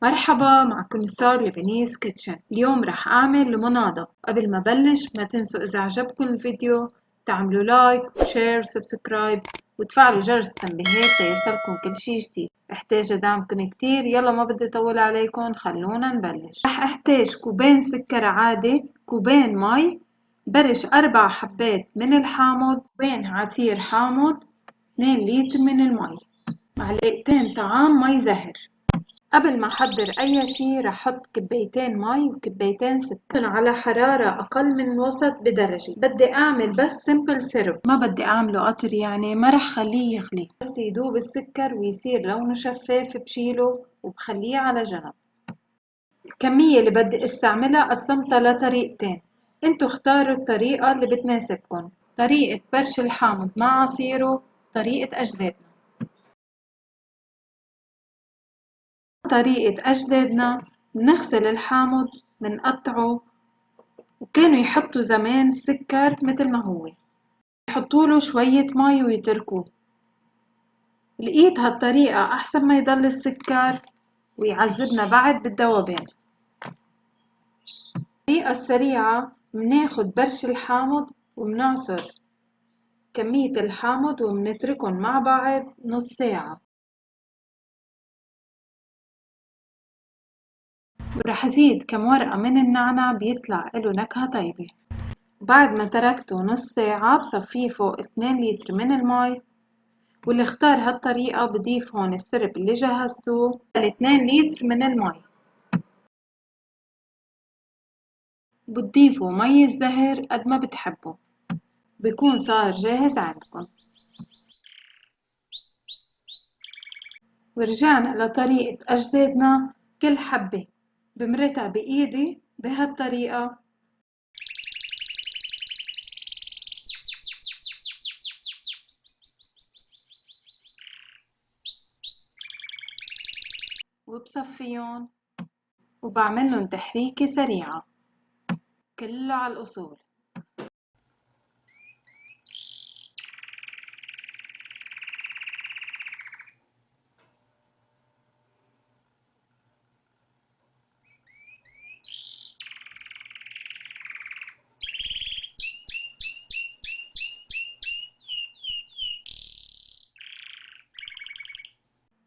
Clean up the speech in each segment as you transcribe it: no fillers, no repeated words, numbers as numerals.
مرحبا معكم ستار لبنيس كيتشن. اليوم رح أعمل لمونادا. قبل ما بلش ما تنسوا إذا عجبكم الفيديو تعملوا لايك وشير وسبسكرايب وتفعلوا جرس التنبيهات ليوصلكم كل شي جديد. احتاج دعمكم كتير. يلا ما بدي أطول عليكم، خلونا نبلش. رح احتاج كوبين سكر عادي، كوبين مي، برش 4 حبات من الحامض، كوبين عصير حامض، 2 لتر من المي، معلقتين طعام مي زهر. قبل ما أحضر أي شي رح أحط كبايتين مي وكبايتين سكر على حرارة أقل من الوسط بدرجة. بدي أعمل بس سيمبل سيرب، ما بدي أعمله قطر، يعني ما رح خليه يغلي، بس يدوب السكر ويصير لونه شفاف بشيله وبخليه على جنب. الكمية اللي بدي استعملها قسمتها لطريقتين، انتو اختاروا الطريقة اللي بتناسبكن. طريقة برش الحامض مع عصيره، طريقة أجدادنا. طريقة أجدادنا بنغسل الحامض منقطعه، وكانوا يحطوا زمان السكر مثل ما هو، يحطوله شوية مي ويتركوه. لقيت هالطريقة أحسن ما يضل السكر ويعذبنا بعد بالذوبان. الطريقة السريعة مناخد برش الحامض ومنعصر كمية الحامض ومنتركن مع بعض نص ساعة، ورح زيد كم ورقة من النعناع بيطلع له نكهة طيبة. بعد ما تركته نص ساعة بصفيه فوق 2 لتر من المي، واللي اختار هالطريقة بضيف هون السرب اللي جهزتوه 2 لتر من المي، بتضيفوا مي الزهر قد ما بتحبوا، بيكون صار جاهز عندكم. ورجعنا لطريقة أجدادنا. كل حبة بمرتها بإيدي بهالطريقة، وبصفيهم وبعملن تحريكة سريعة كله على الأصول.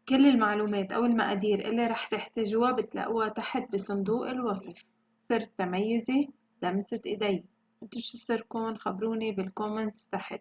كل المعلومات أو المقادير اللي رح تحتاجوها بتلاقوها تحت بصندوق الوصف. سر تميزي لمسة إيدي. انتو شو سركن؟ خبروني بالكومنتس تحت.